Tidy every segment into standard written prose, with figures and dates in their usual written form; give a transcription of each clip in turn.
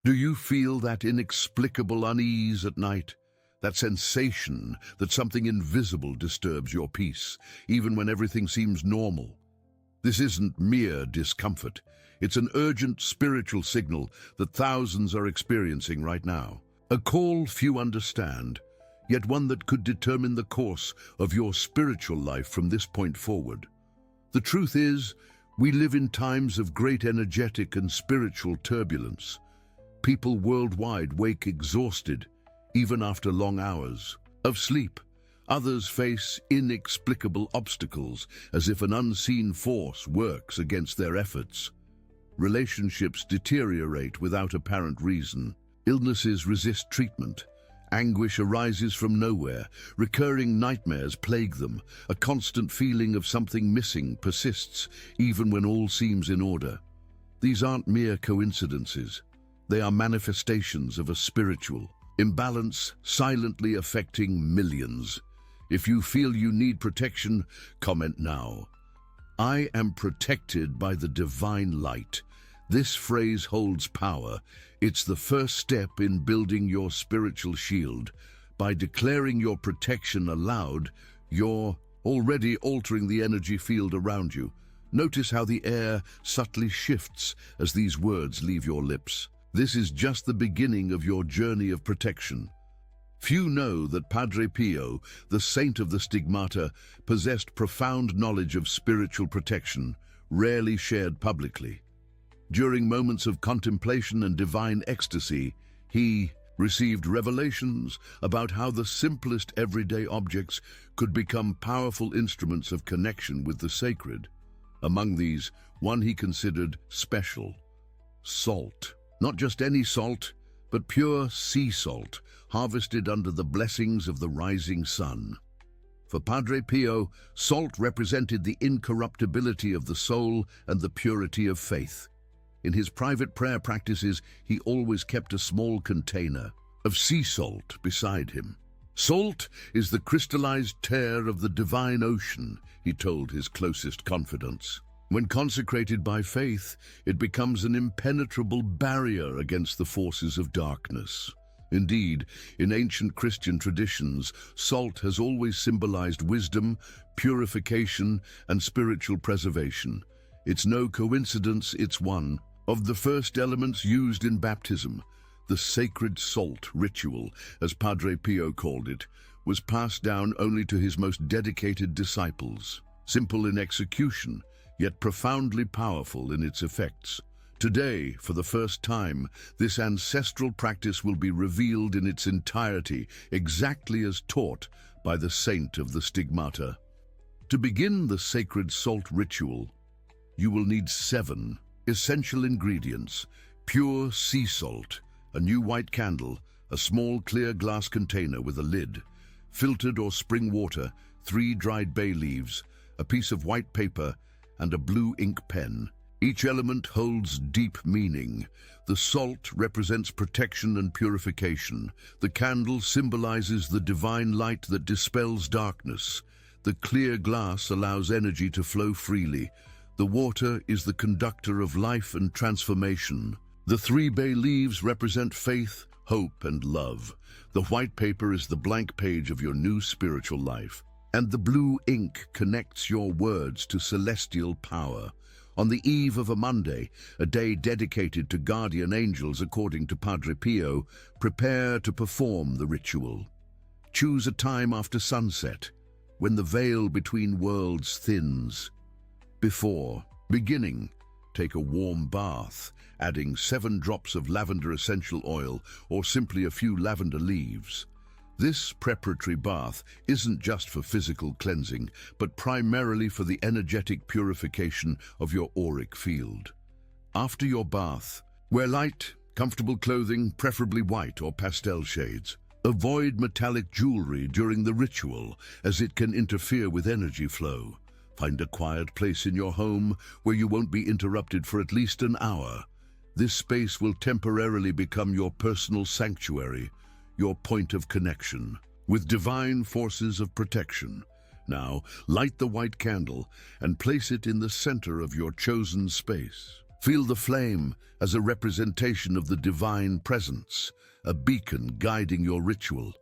Do you feel that inexplicable unease at night? That sensation that something invisible disturbs your peace, even when everything seems normal? This isn't mere discomfort. It's an urgent spiritual signal that thousands are experiencing right now. A call few understand, yet one that could determine the course of your spiritual life from this point forward. The truth is, we live in times of great energetic and spiritual turbulence. People worldwide wake exhausted, even after long hours of sleep. Others face inexplicable obstacles, as if an unseen force works against their efforts. Relationships deteriorate without apparent reason. Illnesses resist treatment. Anguish arises from nowhere. Recurring nightmares plague them. A constant feeling of something missing persists, even when all seems in order. These aren't mere coincidences. They are manifestations of a spiritual imbalance silently affecting millions. If you feel you need protection, comment now. I am protected by the divine light. This phrase holds power. It's the first step in building your spiritual shield. By declaring your protection aloud, you're already altering the energy field around you. Notice how the air subtly shifts as these words leave your lips. This is just the beginning of your journey of protection. Few know that Padre Pio, the saint of the stigmata, possessed profound knowledge of spiritual protection, rarely shared publicly. During moments of contemplation and divine ecstasy, he received revelations about how the simplest everyday objects could become powerful instruments of connection with the sacred. Among these, one he considered special: salt. Not just any salt, but pure sea salt, harvested under the blessings of the rising sun. For Padre Pio, salt represented the incorruptibility of the soul and the purity of faith. In his private prayer practices, he always kept a small container of sea salt beside him. Salt is the crystallized tear of the divine ocean, he told his closest confidants. When consecrated by faith, it becomes an impenetrable barrier against the forces of darkness. Indeed, in ancient Christian traditions, salt has always symbolized wisdom, purification, and spiritual preservation. It's no coincidence it's one of the first elements used in baptism. The sacred salt ritual, as Padre Pio called it, was passed down only to his most dedicated disciples. Simple in execution, yet profoundly powerful in its effects. Today, for the first time, this ancestral practice will be revealed in its entirety, exactly as taught by the saint of the stigmata. To begin the sacred salt ritual, you will need 7 essential ingredients: pure sea salt, a new white candle, a small clear glass container with a lid, filtered or spring water, 3 dried bay leaves, a piece of white paper, and a blue ink pen. Each element holds deep meaning. The salt represents protection and purification. The candle symbolizes the divine light that dispels darkness. The clear glass allows energy to flow freely. The water is the conductor of life and transformation. The 3 bay leaves represent faith, hope, and love. The white paper is the blank page of your new spiritual life. And the blue ink connects your words to celestial power. On the eve of a Monday, a day dedicated to guardian angels according to Padre Pio, prepare to perform the ritual. Choose a time after sunset, when the veil between worlds thins. Before beginning, take a warm bath, adding 7 drops of lavender essential oil or simply a few lavender leaves. This preparatory bath isn't just for physical cleansing, but primarily for the energetic purification of your auric field. After your bath, wear light, comfortable clothing, preferably white or pastel shades. Avoid metallic jewelry during the ritual, as it can interfere with energy flow. Find a quiet place in your home where you won't be interrupted for at least an hour. This space will temporarily become your personal sanctuary, your point of connection with divine forces of protection. Now, light the white candle and place it in the center of your chosen space. Feel the flame as a representation of the divine presence, a beacon guiding your ritual.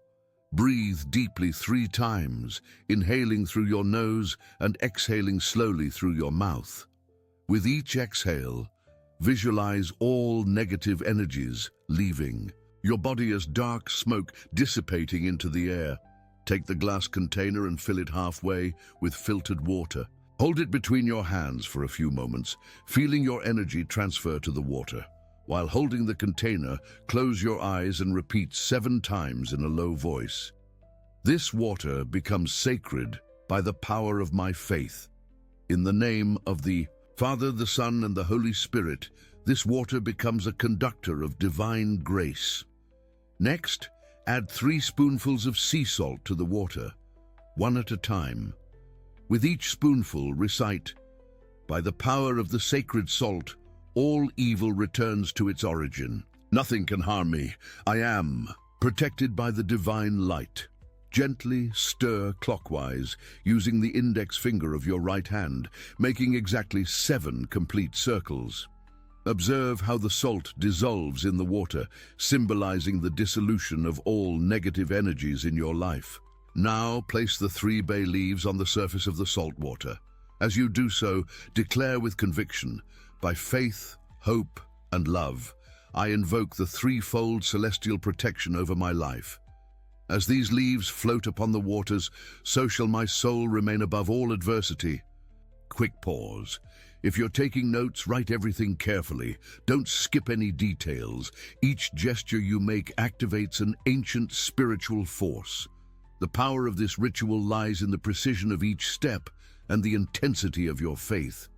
Breathe deeply 3 times, inhaling through your nose and exhaling slowly through your mouth. With each exhale, visualize all negative energies leaving your body as dark smoke dissipating into the air. Take the glass container and fill it halfway with filtered water. Hold it between your hands for a few moments, feeling your energy transfer to the water. While holding the container, close your eyes and repeat 7 times in a low voice. This water becomes sacred by the power of my faith. In the name of the Father, the Son, and the Holy Spirit, this water becomes a conductor of divine grace. Next, add 3 spoonfuls of sea salt to the water, 1 at a time. With each spoonful, recite, "By the power of the sacred salt, all evil returns to its origin. Nothing can harm me. I am protected by the divine light." Gently stir clockwise using the index finger of your right hand, making exactly 7 complete circles. Observe how the salt dissolves in the water, symbolizing the dissolution of all negative energies in your life. Now place the 3 bay leaves on the surface of the salt water. As you do so, declare with conviction, "By faith, hope, and love, I invoke the 3-fold celestial protection over my life. As these leaves float upon the waters, so shall my soul remain above all adversity." Quick pause. If you're taking notes, write everything carefully. Don't skip any details. Each gesture you make activates an ancient spiritual force. The power of this ritual lies in the precision of each step and the intensity of your faith.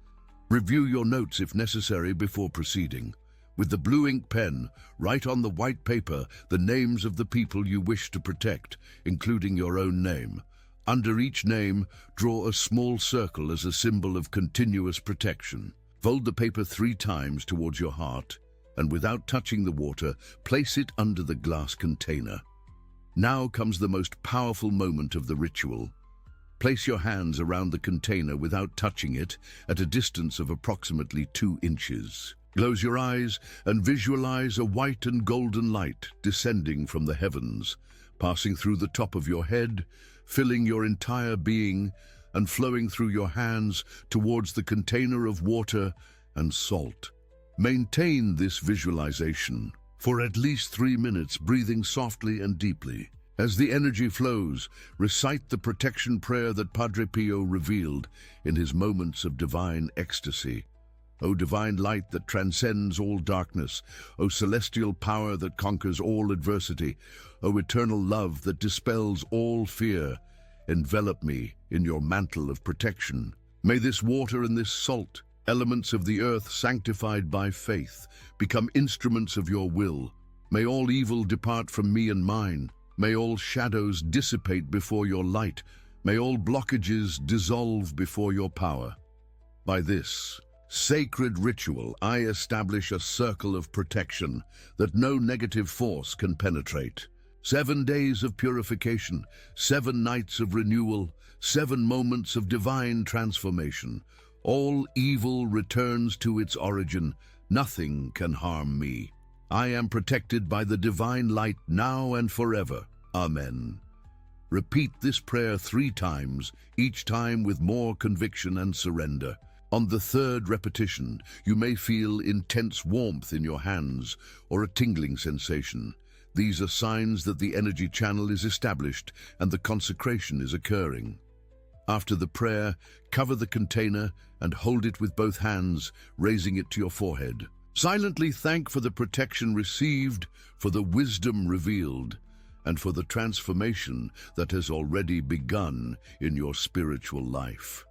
Review your notes if necessary before proceeding. With the blue ink pen, write on the white paper the names of the people you wish to protect, including your own name. Under each name, draw a small circle as a symbol of continuous protection. Fold the paper 3 times towards your heart, and without touching the water, place it under the glass container. Now comes the most powerful moment of the ritual. Place your hands around the container without touching it at a distance of approximately 2 inches. Close your eyes and visualize a white and golden light descending from the heavens, passing through the top of your head, filling your entire being, and flowing through your hands towards the container of water and salt. Maintain this visualization for at least 3 minutes, breathing softly and deeply. As the energy flows, recite the protection prayer that Padre Pio revealed in his moments of divine ecstasy. O divine light that transcends all darkness, O celestial power that conquers all adversity, O eternal love that dispels all fear, envelop me in your mantle of protection. May this water and this salt, elements of the earth sanctified by faith, become instruments of your will. May all evil depart from me and mine. May all shadows dissipate before your light. May all blockages dissolve before your power. By this sacred ritual, I establish a circle of protection that no negative force can penetrate. 7 days of purification, 7 nights of renewal, 7 moments of divine transformation. All evil returns to its origin. Nothing can harm me. I am protected by the divine light now and forever. Amen. Repeat this prayer 3 times, each time with more conviction and surrender. On the 3rd repetition, you may feel intense warmth in your hands or a tingling sensation. These are signs that the energy channel is established and the consecration is occurring. After the prayer, cover the container and hold it with both hands, raising it to your forehead. Silently thank for the protection received, for the wisdom revealed, and for the transformation that has already begun in your spiritual life.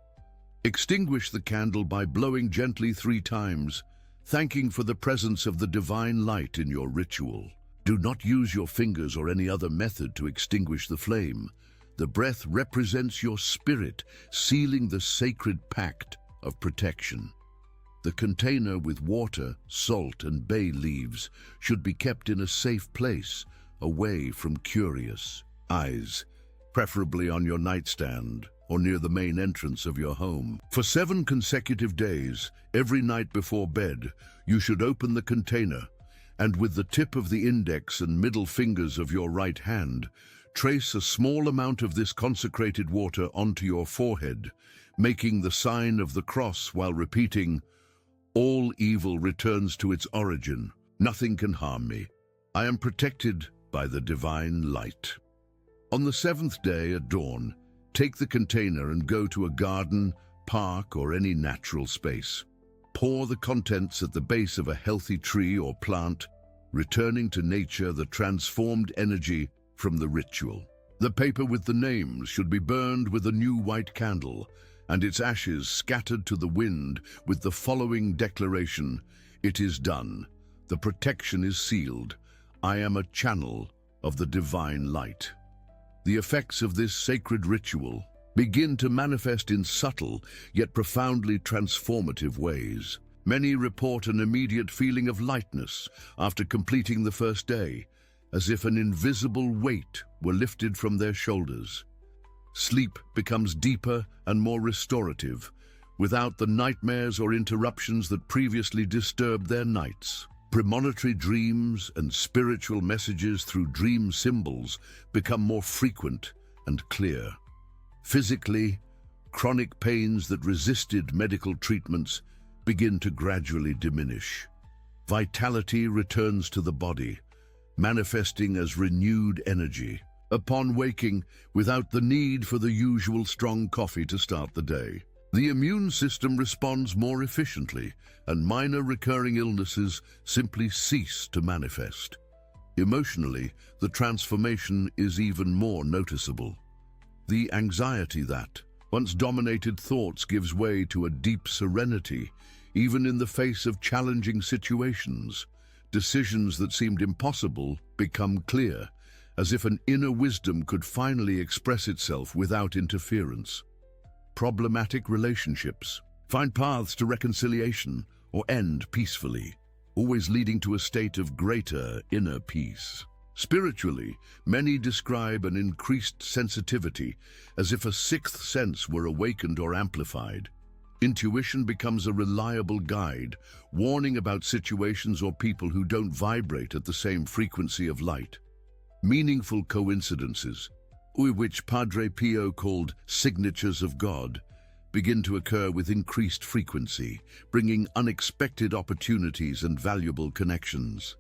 Extinguish the candle by blowing gently 3 times, thanking for the presence of the divine light in your ritual. Do not use your fingers or any other method to extinguish the flame. The breath represents your spirit, sealing the sacred pact of protection. The container with water, salt, and bay leaves should be kept in a safe place, away from curious eyes. preferably on your nightstand or near the main entrance of your home. For 7 consecutive days, every night before bed, you should open the container and with the tip of the index and middle fingers of your right hand, trace a small amount of this consecrated water onto your forehead, making the sign of the cross while repeating, "All evil returns to its origin. Nothing can harm me. I am protected by the divine light." On the 7th day at dawn, take the container and go to a garden, park, or any natural space. Pour the contents at the base of a healthy tree or plant, returning to nature the transformed energy from the ritual. The paper with the names should be burned with a new white candle, and its ashes scattered to the wind with the following declaration: "It is done. The protection is sealed. I am a channel of the divine light." The effects of this sacred ritual begin to manifest in subtle yet profoundly transformative ways. Many report an immediate feeling of lightness after completing the first day, as if an invisible weight were lifted from their shoulders. Sleep becomes deeper and more restorative, without the nightmares or interruptions that previously disturbed their nights. Premonitory dreams and spiritual messages through dream symbols become more frequent and clear. Physically, chronic pains that resisted medical treatments begin to gradually diminish. Vitality returns to the body, manifesting as renewed energy upon waking without the need for the usual strong coffee to start the day. The immune system responds more efficiently, and minor recurring illnesses simply cease to manifest. Emotionally, the transformation is even more noticeable. The anxiety that once dominated thoughts gives way to a deep serenity, even in the face of challenging situations. Decisions that seemed impossible become clear, as if an inner wisdom could finally express itself without interference. Problematic relationships find paths to reconciliation or end peacefully, always leading to a state of greater inner peace. Spiritually, many describe an increased sensitivity, as if a 6th sense were awakened or amplified. Intuition becomes a reliable guide, warning about situations or people who don't vibrate at the same frequency of light. Meaningful coincidences, which Padre Pio called signatures of God, begin to occur with increased frequency, bringing unexpected opportunities and valuable connections.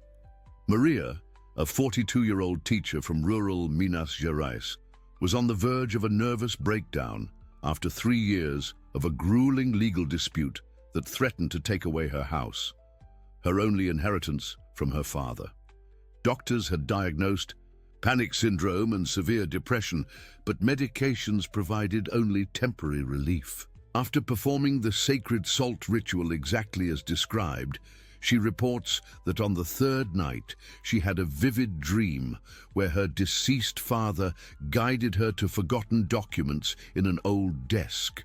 Maria, a 42-year-old teacher from rural Minas Gerais, was on the verge of a nervous breakdown after 3 years of a grueling legal dispute that threatened to take away her house, her only inheritance from her father. Doctors had diagnosed panic syndrome and severe depression, but medications provided only temporary relief. After performing the sacred salt ritual exactly as described, she reports that on the 3rd night she had a vivid dream where her deceased father guided her to forgotten documents in an old desk.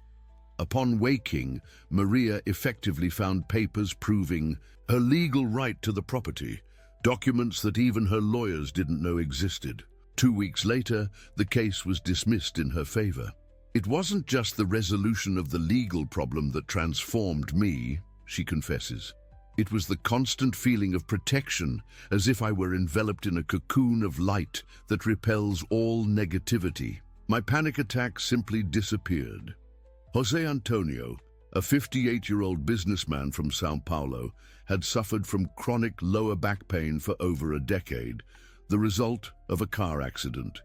Upon waking, Maria effectively found papers proving her legal right to the property, documents that even her lawyers didn't know existed. 2 weeks later, the case was dismissed in her favor. "It wasn't just the resolution of the legal problem that transformed me," she confesses. "It was the constant feeling of protection, as if I were enveloped in a cocoon of light that repels all negativity. My panic attack simply disappeared." Jose Antonio, a 58-year-old businessman from São Paulo, had suffered from chronic lower back pain for over a decade, the result of a car accident.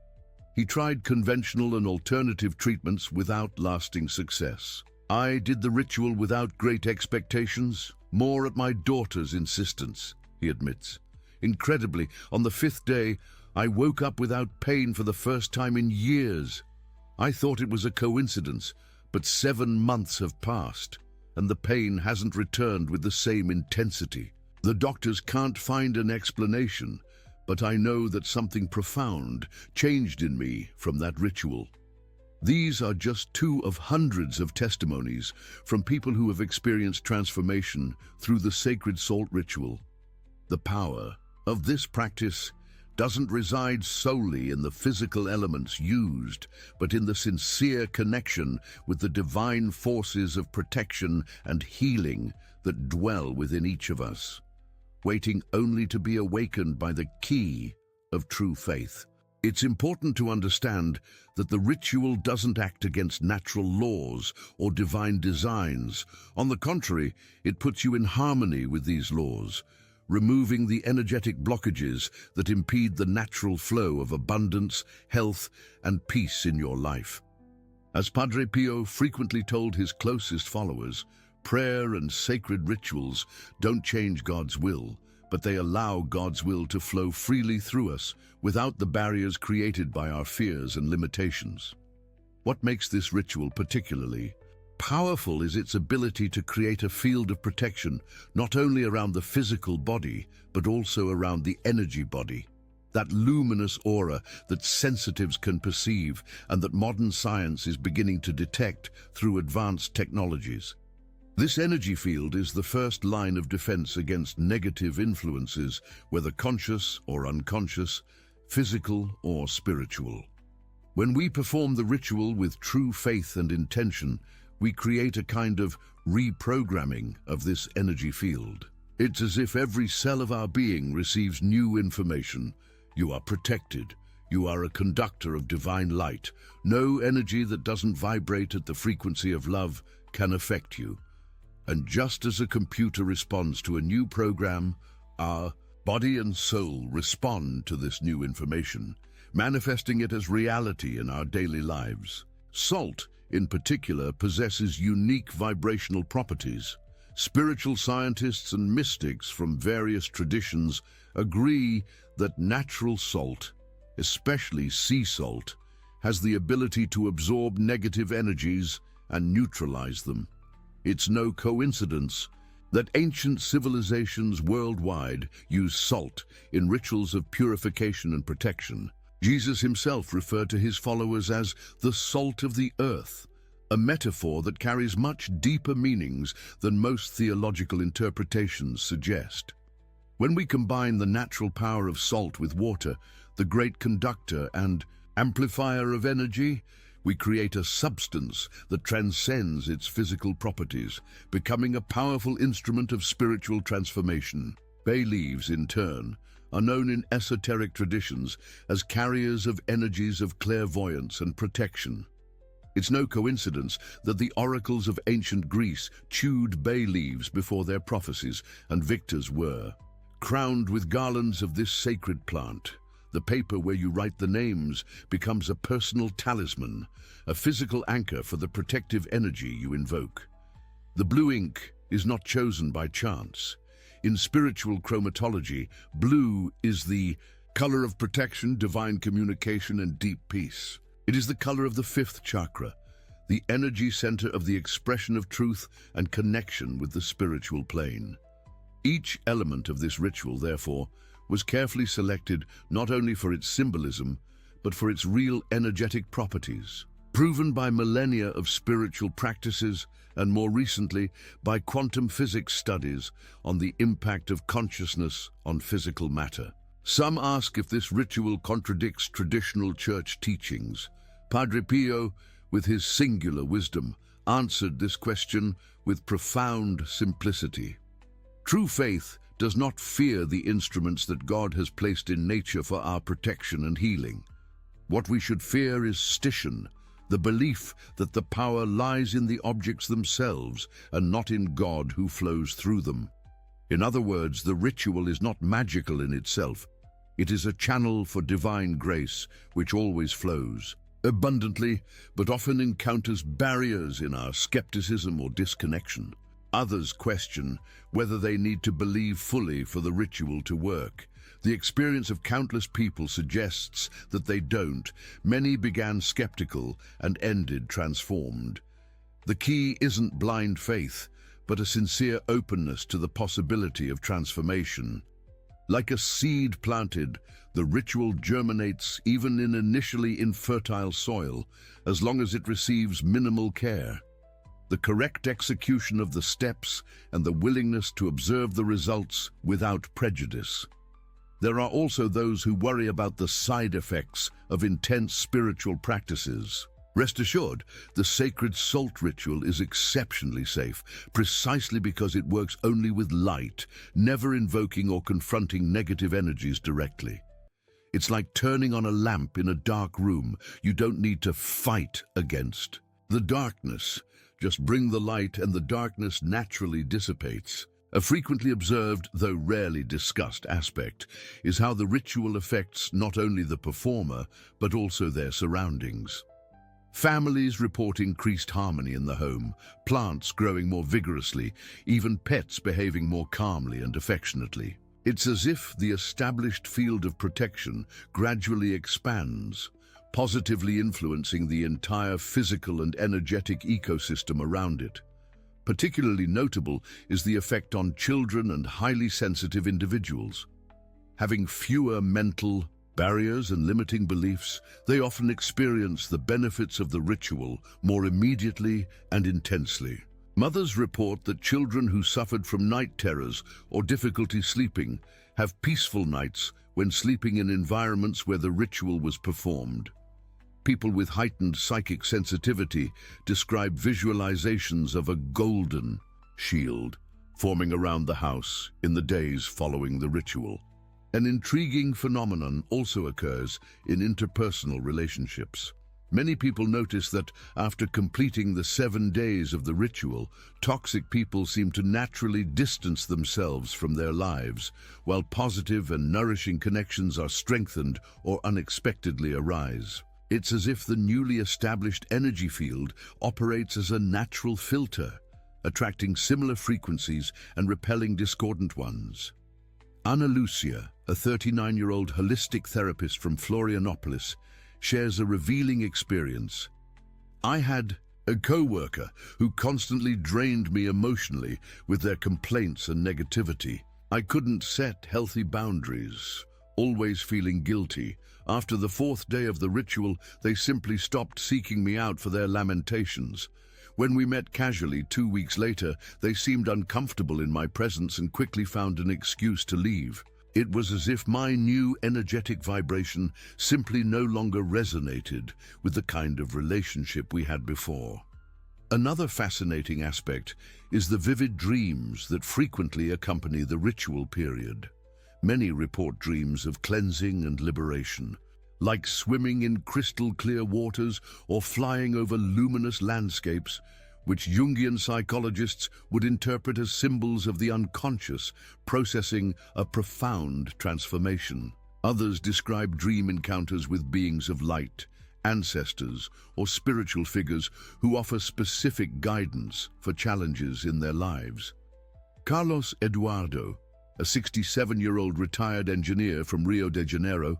He tried conventional and alternative treatments without lasting success. "I did the ritual without great expectations, more at my daughter's insistence," he admits. "Incredibly, on the 5th day, I woke up without pain for the first time in years. I thought it was a coincidence, but 7 months have passed, and the pain hasn't returned with the same intensity. The doctors can't find an explanation, but I know that something profound changed in me from that ritual." These are just 2 of hundreds of testimonies from people who have experienced transformation through the sacred salt ritual. The power of this practice doesn't reside solely in the physical elements used, but in the sincere connection with the divine forces of protection and healing that dwell within each of us, waiting only to be awakened by the key of true faith. It's important to understand that the ritual doesn't act against natural laws or divine designs. On the contrary, it puts you in harmony with these laws, removing the energetic blockages that impede the natural flow of abundance, health, and peace in your life. As Padre Pio frequently told his closest followers, prayer and sacred rituals don't change God's will, but they allow God's will to flow freely through us without the barriers created by our fears and limitations. What makes this ritual particularly powerful is its ability to create a field of protection, not only around the physical body, but also around the energy body. That luminous aura that sensitives can perceive and that modern science is beginning to detect through advanced technologies. This energy field is the first line of defense against negative influences, whether conscious or unconscious, physical or spiritual. When we perform the ritual with true faith and intention, we create a kind of reprogramming of this energy field. It's as if every cell of our being receives new information. You are protected. You are a conductor of divine light. No energy that doesn't vibrate at the frequency of love can affect you. And just as a computer responds to a new program, our body and soul respond to this new information, manifesting it as reality in our daily lives. Salt, in particular, possesses unique vibrational properties. Spiritual scientists and mystics from various traditions agree that natural salt, especially sea salt, has the ability to absorb negative energies and neutralize them. It's no coincidence that ancient civilizations worldwide use salt in rituals of purification and protection. Jesus himself referred to his followers as the salt of the earth, a metaphor that carries much deeper meanings than most theological interpretations suggest. When we combine the natural power of salt with water, the great conductor and amplifier of energy, we create a substance that transcends its physical properties, becoming a powerful instrument of spiritual transformation. Bay leaves, in turn, are known in esoteric traditions as carriers of energies of clairvoyance and protection. It's no coincidence that the oracles of ancient Greece chewed bay leaves before their prophecies, and victors were crowned with garlands of this sacred plant. The paper where you write the names becomes a personal talisman, a physical anchor for the protective energy you invoke. The blue ink is not chosen by chance. In spiritual chromatology, blue is the color of protection, divine communication, and deep peace. It is the color of the fifth chakra, the energy center of the expression of truth and connection with the spiritual plane. Each element of this ritual, therefore, was carefully selected not only for its symbolism, but for its real energetic properties, proven by millennia of spiritual practices and more recently by quantum physics studies on the impact of consciousness on physical matter. Some ask if this ritual contradicts traditional church teachings. Padre Pio, with his singular wisdom, answered this question with profound simplicity. True faith does not fear the instruments that God has placed in nature for our protection and healing. What we should fear is stition, the belief that the power lies in the objects themselves and not in God who flows through them. In other words, the ritual is not magical in itself. It is a channel for divine grace which always flows abundantly, but often encounters barriers in our skepticism or disconnection. Others question whether they need to believe fully for the ritual to work. The experience of countless people suggests that they don't. Many began skeptical and ended transformed. The key isn't blind faith, but a sincere openness to the possibility of transformation. Like a seed planted, the ritual germinates even in initially infertile soil, as long as it receives minimal care. The correct execution of the steps and the willingness to observe the results without prejudice. There are also those who worry about the side effects of intense spiritual practices. Rest assured, the sacred salt ritual is exceptionally safe, precisely because it works only with light, never invoking or confronting negative energies directly. It's like turning on a lamp in a dark room you don't need to fight against the darkness. Just bring the light and the darkness naturally dissipates. A frequently observed, though rarely discussed aspect is how the ritual affects not only the performer, but also their surroundings. Families report increased harmony in the home, plants growing more vigorously, even pets behaving more calmly and affectionately. It's as if the established field of protection gradually expands, positively influencing the entire physical and energetic ecosystem around it. Particularly notable is the effect on children and highly sensitive individuals. Having fewer mental barriers and limiting beliefs, they often experience the benefits of the ritual more immediately and intensely. Mothers report that children who suffered from night terrors or difficulty sleeping have peaceful nights when sleeping in environments where the ritual was performed. People with heightened psychic sensitivity describe visualizations of a golden shield forming around the house in the days following the ritual. An intriguing phenomenon also occurs in interpersonal relationships. Many people notice that after completing the 7 days of the ritual, toxic people seem to naturally distance themselves from their lives, while positive and nourishing connections are strengthened or unexpectedly arise. It's as if the newly established energy field operates as a natural filter, attracting similar frequencies and repelling discordant ones. Ana Lucia, a 39-year-old holistic therapist from Florianopolis, shares a revealing experience. I had a co-worker who constantly drained me emotionally with their complaints and negativity. I couldn't set healthy boundaries, always feeling guilty. After the 4th day of the ritual, they simply stopped seeking me out for their lamentations. When we met casually 2 weeks later, they seemed uncomfortable in my presence and quickly found an excuse to leave. It was as if my new energetic vibration simply no longer resonated with the kind of relationship we had before. Another fascinating aspect is the vivid dreams that frequently accompany the ritual period. Many report dreams of cleansing and liberation, like swimming in crystal-clear waters or flying over luminous landscapes, which Jungian psychologists would interpret as symbols of the unconscious, processing a profound transformation. Others describe dream encounters with beings of light, ancestors, or spiritual figures who offer specific guidance for challenges in their lives. Carlos Eduardo, a 67-year-old retired engineer from Rio de Janeiro,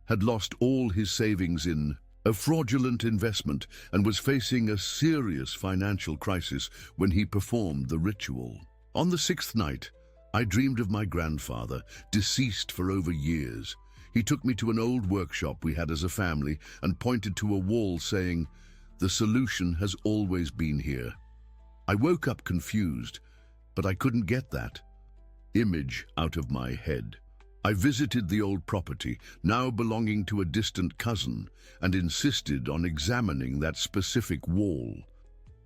had lost all his savings in a fraudulent investment and was facing a serious financial crisis when he performed the ritual. On the 6th night, I dreamed of my grandfather, deceased for over years. He took me to an old workshop we had as a family and pointed to a wall saying, "The solution has always been here." I woke up confused, but I couldn't get that image out of my head. I visited the old property, now belonging to a distant cousin, and insisted on examining that specific wall.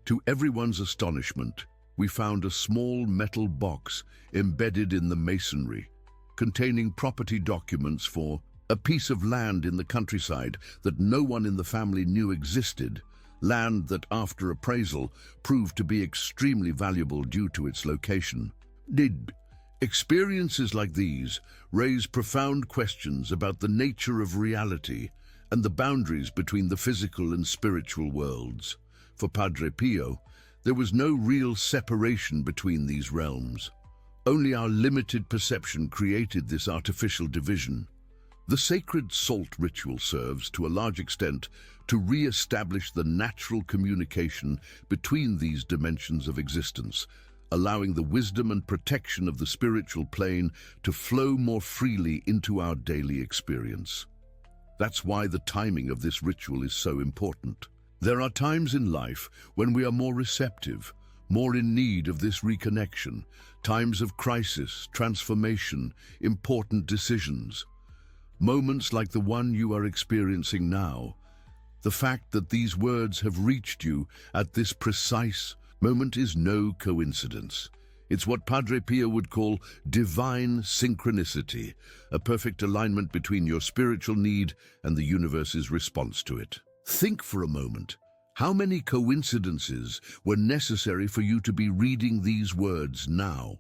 To everyone's astonishment, we found a small metal box embedded in the masonry, containing property documents for a piece of land in the countryside that no one in the family knew existed, land that after appraisal proved to be extremely valuable due to its location. Experiences like these raise profound questions about the nature of reality and the boundaries between the physical and spiritual worlds. For Padre Pio, there was no real separation between these realms. Only our limited perception created this artificial division. The sacred salt ritual serves, to a large extent, to re-establish the natural communication between these dimensions of existence, allowing the wisdom and protection of the spiritual plane to flow more freely into our daily experience. That's why the timing of this ritual is so important. There are times in life when we are more receptive, more in need of this reconnection, times of crisis, transformation, important decisions. Moments like the one you are experiencing now. The fact that these words have reached you at this precise moment is no coincidence. It's what Padre Pio would call divine synchronicity, a perfect alignment between your spiritual need and the universe's response to it. Think for a moment. How many coincidences were necessary for you to be reading these words now?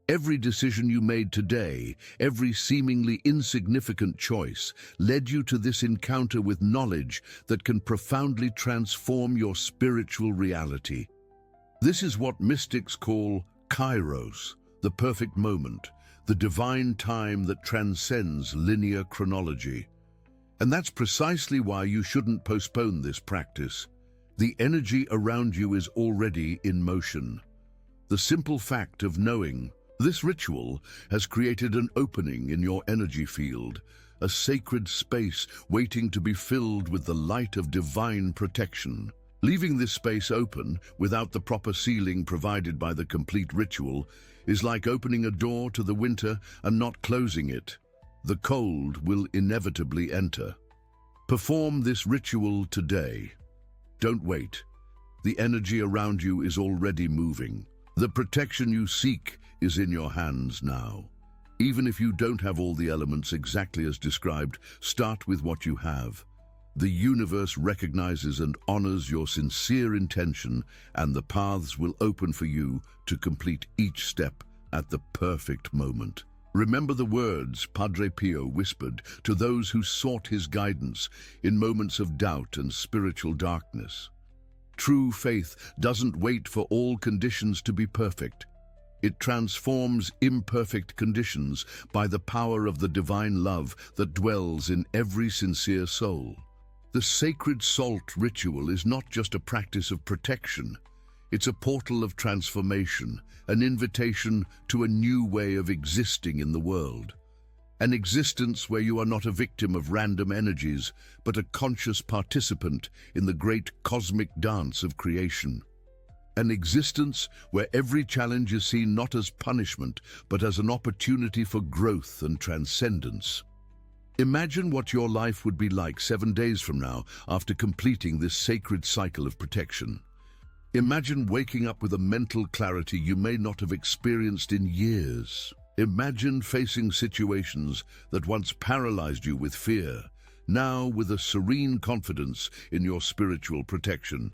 Every decision you made today, every seemingly insignificant choice, led you to this encounter with knowledge that can profoundly transform your spiritual reality. This is what mystics call Kairos, the perfect moment, the divine time that transcends linear chronology. And that's precisely why you shouldn't postpone this practice. The energy around you is already in motion. The simple fact of knowing this ritual has created an opening in your energy field, a sacred space waiting to be filled with the light of divine protection. Leaving this space open without the proper sealing provided by the complete ritual is like opening a door to the winter and not closing it. The cold will inevitably enter. Perform this ritual today. Don't wait. The energy around you is already moving. The protection you seek is in your hands now. Even if you don't have all the elements exactly as described, start with what you have. The universe recognizes and honors your sincere intention, and the paths will open for you to complete each step at the perfect moment. Remember the words Padre Pio whispered to those who sought his guidance in moments of doubt and spiritual darkness. True faith doesn't wait for all conditions to be perfect. It transforms imperfect conditions by the power of the divine love that dwells in every sincere soul. The sacred salt ritual is not just a practice of protection. It's a portal of transformation, an invitation to a new way of existing in the world. An existence where you are not a victim of random energies, but a conscious participant in the great cosmic dance of creation. An existence where every challenge is seen not as punishment, but as an opportunity for growth and transcendence. Imagine what your life would be like 7 days from now after completing this sacred cycle of protection. Imagine waking up with a mental clarity you may not have experienced in years. Imagine facing situations that once paralyzed you with fear, now with a serene confidence in your spiritual protection.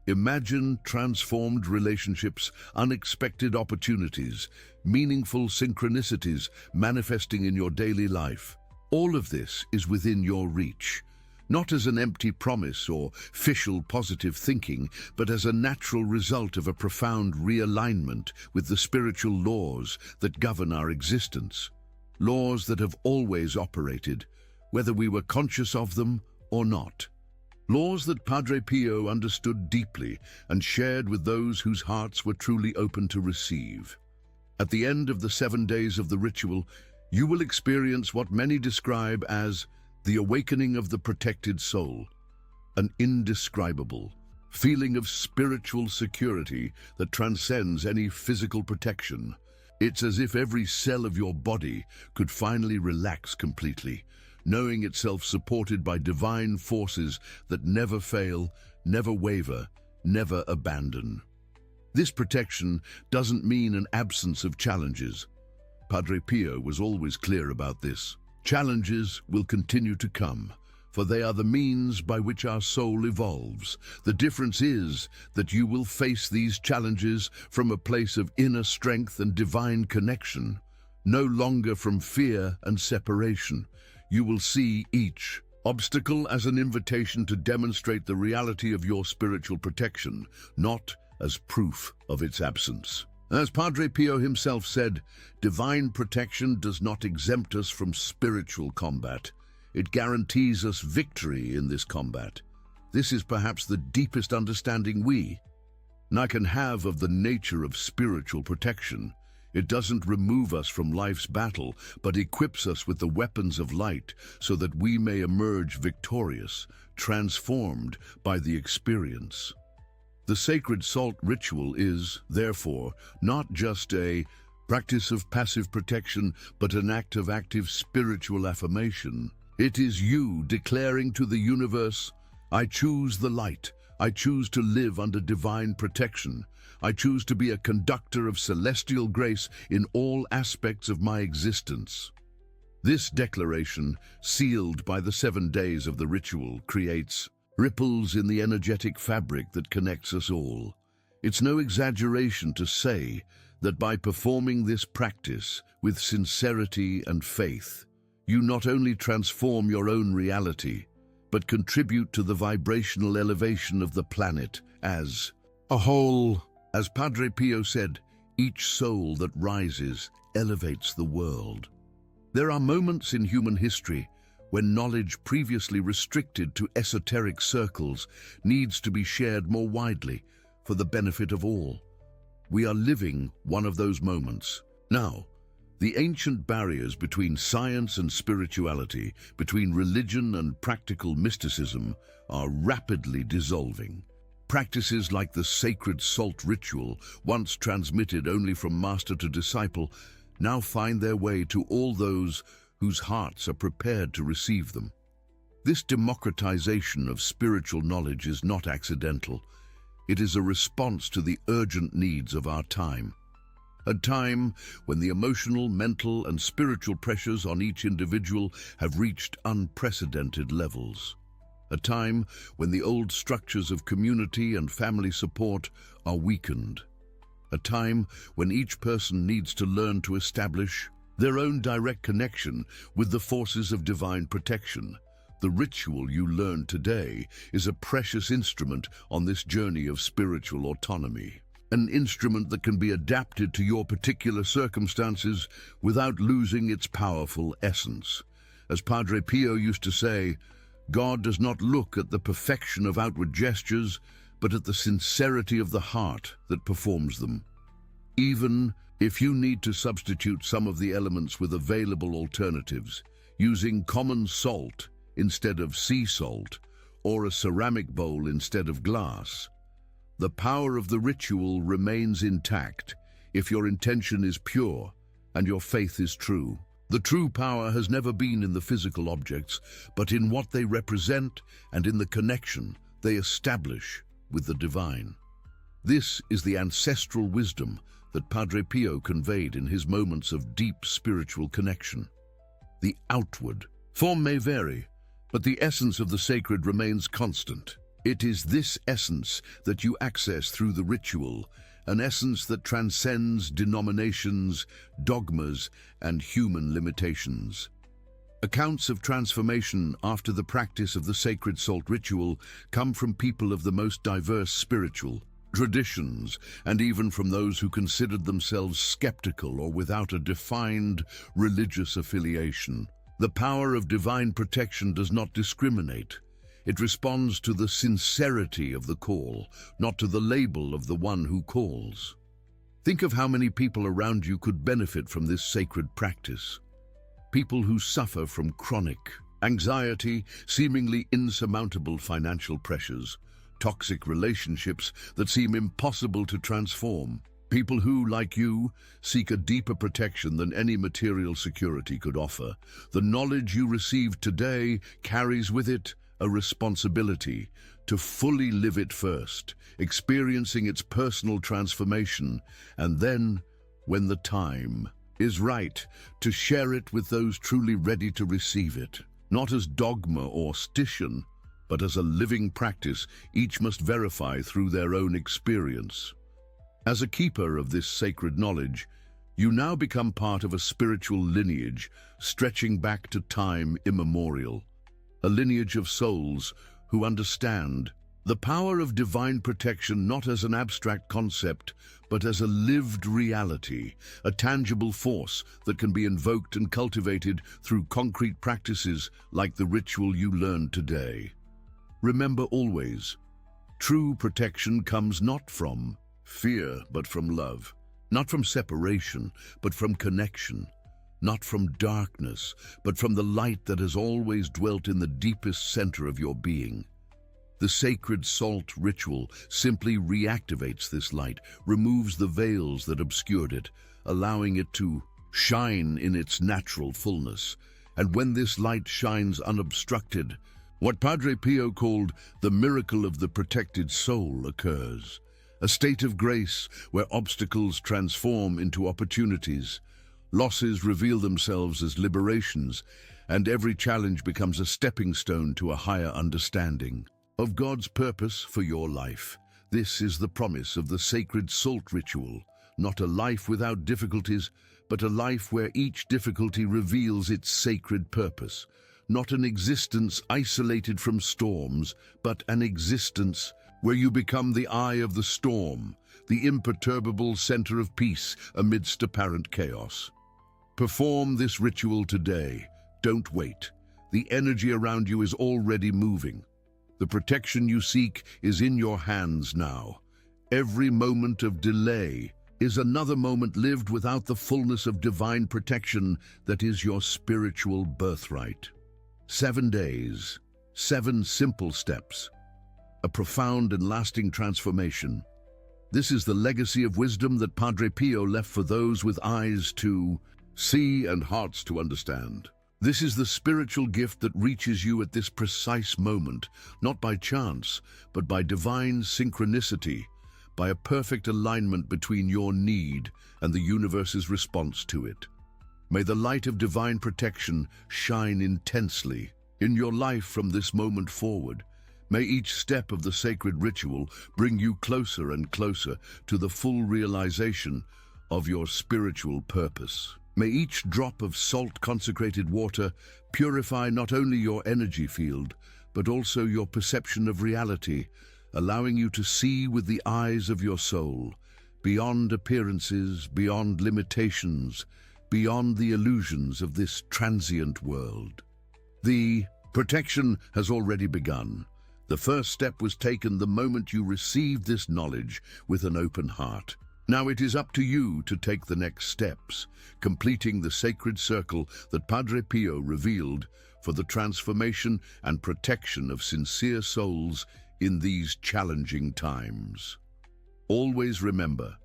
Imagine transformed relationships, unexpected opportunities, meaningful synchronicities manifesting in your daily life. All of this is within your reach, not as an empty promise or official positive thinking, but as a natural result of a profound realignment with the spiritual laws that govern our existence. Laws that have always operated, whether we were conscious of them or not. Laws that Padre Pio understood deeply and shared with those whose hearts were truly open to receive. At the end of the 7 days of the ritual, you will experience what many describe as the awakening of the protected soul, an indescribable feeling of spiritual security that transcends any physical protection. It's as if every cell of your body could finally relax completely, knowing itself supported by divine forces that never fail, never waver, never abandon. This protection doesn't mean an absence of challenges. Padre Pio was always clear about this. Challenges will continue to come, for they are the means by which our soul evolves. The difference is that you will face these challenges from a place of inner strength and divine connection, no longer from fear and separation. You will see each obstacle as an invitation to demonstrate the reality of your spiritual protection, not as proof of its absence. As Padre Pio himself said, divine protection does not exempt us from spiritual combat. It guarantees us victory in this combat. This is perhaps the deepest understanding we can have of the nature of spiritual protection. It doesn't remove us from life's battle, but equips us with the weapons of light so that we may emerge victorious, transformed by the experience. The sacred salt ritual is, therefore, not just a practice of passive protection, but an act of active spiritual affirmation. It is you declaring to the universe, I choose the light. I choose to live under divine protection. I choose to be a conductor of celestial grace in all aspects of my existence. This declaration, sealed by the 7 days of the ritual, creates ripples in the energetic fabric that connects us all. It's no exaggeration to say that by performing this practice with sincerity and faith, you not only transform your own reality, but contribute to the vibrational elevation of the planet as a whole. As Padre Pio said, each soul that rises elevates the world. There are moments in human history when knowledge previously restricted to esoteric circles needs to be shared more widely for the benefit of all. We are living one of those moments. Now, the ancient barriers between science and spirituality, between religion and practical mysticism, are rapidly dissolving. Practices like the sacred salt ritual, once transmitted only from master to disciple, now find their way to all those whose hearts are prepared to receive them. This democratization of spiritual knowledge is not accidental. It is a response to the urgent needs of our time. A time when the emotional, mental, and spiritual pressures on each individual have reached unprecedented levels. A time when the old structures of community and family support are weakened. A time when each person needs to learn to establish their own direct connection with the forces of divine protection. The ritual you learn today is a precious instrument on this journey of spiritual autonomy. An instrument that can be adapted to your particular circumstances without losing its powerful essence. As Padre Pio used to say, God does not look at the perfection of outward gestures, but at the sincerity of the heart that performs them. Even if you need to substitute some of the elements with available alternatives, using common salt instead of sea salt, or a ceramic bowl instead of glass, the power of the ritual remains intact if your intention is pure and your faith is true. The true power has never been in the physical objects, but in what they represent and in the connection they establish with the divine. This is the ancestral wisdom that Padre Pio conveyed in his moments of deep spiritual connection. The outward form may vary, but the essence of the sacred remains constant. It is this essence that you access through the ritual, an essence that transcends denominations, dogmas, and human limitations. Accounts of transformation after the practice of the sacred salt ritual come from people of the most diverse spiritual traditions, and even from those who considered themselves skeptical or without a defined religious affiliation. The power of divine protection does not discriminate. It responds to the sincerity of the call, not to the label of the one who calls. Think of how many people around you could benefit from this sacred practice. People who suffer from chronic anxiety, seemingly insurmountable financial pressures, toxic relationships that seem impossible to transform. People who, like you, seek a deeper protection than any material security could offer. The knowledge you receive today carries with it a responsibility to fully live it first, experiencing its personal transformation, and then, when the time is right, to share it with those truly ready to receive it. Not as dogma or stition, but as a living practice each must verify through their own experience. As a keeper of this sacred knowledge, you now become part of a spiritual lineage stretching back to time immemorial. A lineage of souls who understand the power of divine protection not as an abstract concept, but as a lived reality, a tangible force that can be invoked and cultivated through concrete practices like the ritual you learned today. Remember always, true protection comes not from fear, but from love, not from separation, but from connection. Not from darkness, but from the light that has always dwelt in the deepest center of your being. The sacred salt ritual simply reactivates this light, removes the veils that obscured it, allowing it to shine in its natural fullness. And when this light shines unobstructed, what Padre Pio called the miracle of the protected soul occurs. A state of grace where obstacles transform into opportunities, losses reveal themselves as liberations, and every challenge becomes a stepping stone to a higher understanding of God's purpose for your life. This is the promise of the sacred salt ritual, not a life without difficulties, but a life where each difficulty reveals its sacred purpose, not an existence isolated from storms, but an existence where you become the eye of the storm, the imperturbable center of peace amidst apparent chaos. Perform this ritual today. Don't wait. The energy around you is already moving. The protection you seek is in your hands now. Every moment of delay is another moment lived without the fullness of divine protection that is your spiritual birthright. 7 days, 7 simple steps, a profound and lasting transformation. This is the legacy of wisdom that Padre Pio left for those with eyes to see and hearts to understand. This is the spiritual gift that reaches you at this precise moment, not by chance, but by divine synchronicity, by a perfect alignment between your need and the universe's response to it. May the light of divine protection shine intensely in your life from this moment forward. May each step of the sacred ritual bring you closer and closer to the full realization of your spiritual purpose. May each drop of salt-consecrated water purify not only your energy field, but also your perception of reality, allowing you to see with the eyes of your soul, beyond appearances, beyond limitations, beyond the illusions of this transient world. The protection has already begun. The first step was taken the moment you received this knowledge with an open heart. Now it is up to you to take the next steps, completing the sacred circle that Padre Pio revealed for the transformation and protection of sincere souls in these challenging times. Always remember,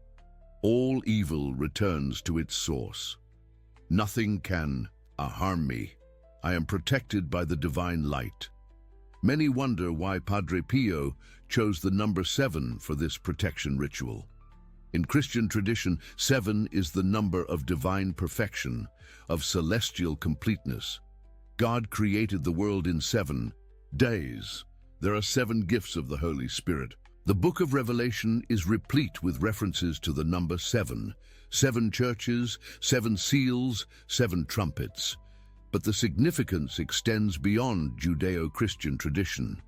all evil returns to its source. Nothing can harm me. I am protected by the divine light. Many wonder why Padre Pio chose the number 7 for this protection ritual. In Christian tradition, 7 is the number of divine perfection, of celestial completeness. God created the world in 7 days. There are 7 gifts of the Holy Spirit. The book of Revelation is replete with references to the number 7, 7 churches, 7 seals, 7 trumpets. But the significance extends beyond Judeo-Christian tradition.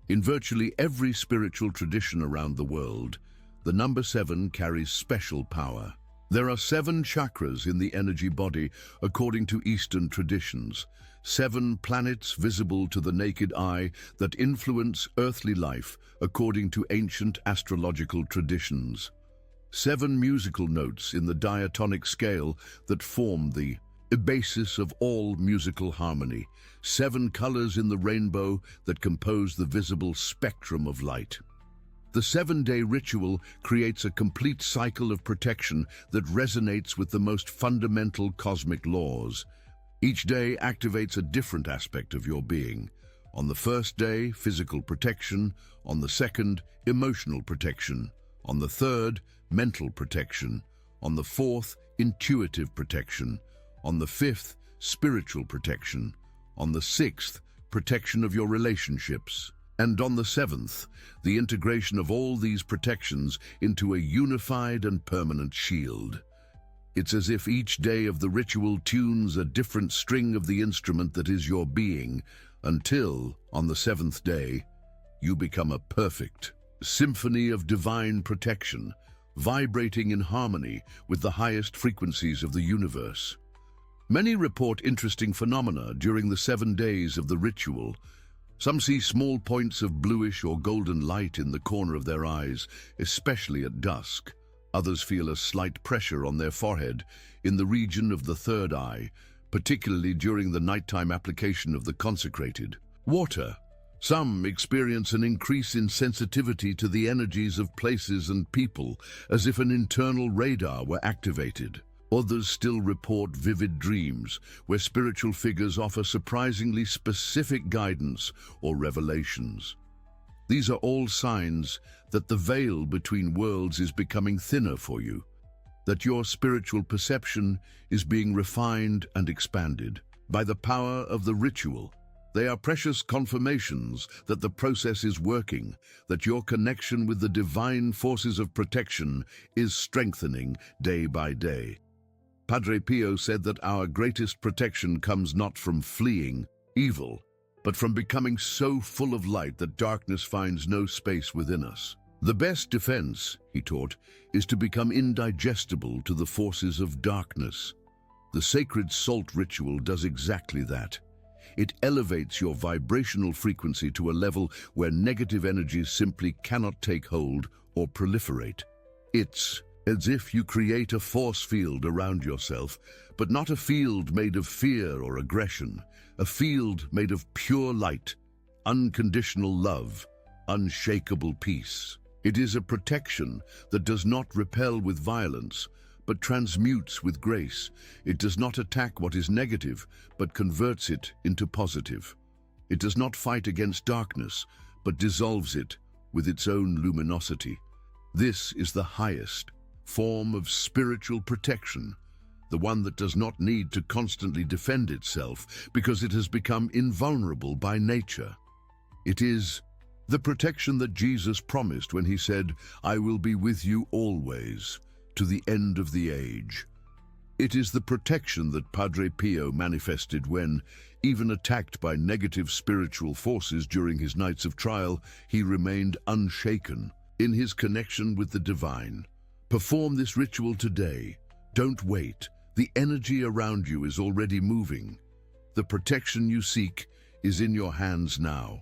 In virtually every spiritual tradition around the world, the number 7 carries special power. There are 7 chakras in the energy body according to Eastern traditions, 7 planets visible to the naked eye that influence earthly life according to ancient astrological traditions, 7 musical notes in the diatonic scale that form the basis of all musical harmony, 7 colors in the rainbow that compose the visible spectrum of light. The 7-day ritual creates a complete cycle of protection that resonates with the most fundamental cosmic laws. Each day activates a different aspect of your being. On the first day, physical protection. On the second, emotional protection. On the third, mental protection. On the fourth, intuitive protection. On the fifth, spiritual protection. On the sixth, protection of your relationships. And on the 7th, the integration of all these protections into a unified and permanent shield. It's as if each day of the ritual tunes a different string of the instrument that is your being, until, on the 7th day, you become a perfect symphony of divine protection, vibrating in harmony with the highest frequencies of the universe. Many report interesting phenomena during the 7 days of the ritual. Some see small points of bluish or golden light in the corner of their eyes, especially at dusk. Others feel a slight pressure on their forehead in the region of the third eye, particularly during the nighttime application of the consecrated water. Some experience an increase in sensitivity to the energies of places and people, as if an internal radar were activated. Others still report vivid dreams, where spiritual figures offer surprisingly specific guidance or revelations. These are all signs that the veil between worlds is becoming thinner for you, that your spiritual perception is being refined and expanded by the power of the ritual. They are precious confirmations that the process is working, that your connection with the divine forces of protection is strengthening day by day. Padre Pio said that our greatest protection comes not from fleeing evil, but from becoming so full of light that darkness finds no space within us. The best defense, he taught, is to become indigestible to the forces of darkness. The sacred salt ritual does exactly that. It elevates your vibrational frequency to a level where negative energies simply cannot take hold or proliferate. It's as if you create a force field around yourself, but not a field made of fear or aggression, a field made of pure light, unconditional love, unshakable peace. It is a protection that does not repel with violence, but transmutes with grace. It does not attack what is negative, but converts it into positive. It does not fight against darkness, but dissolves it with its own luminosity. This is the highest form of spiritual protection, the one that does not need to constantly defend itself because it has become invulnerable by nature. It is the protection that Jesus promised when he said, "I will be with you always, to the end of the age." It is the protection that Padre Pio manifested when, even attacked by negative spiritual forces during his nights of trial, he remained unshaken in his connection with the divine. Perform this ritual today. Don't wait. The energy around you is already moving. The protection you seek is in your hands now.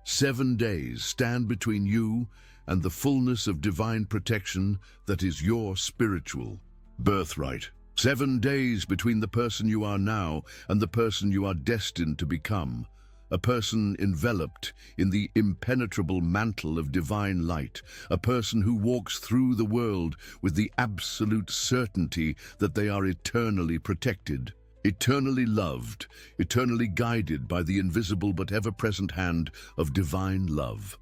7 days stand between you and the fullness of divine protection that is your spiritual birthright. 7 days between the person you are now and the person you are destined to become. A person enveloped in the impenetrable mantle of divine light, a person who walks through the world with the absolute certainty that they are eternally protected, eternally loved, eternally guided by the invisible but ever-present hand of divine love.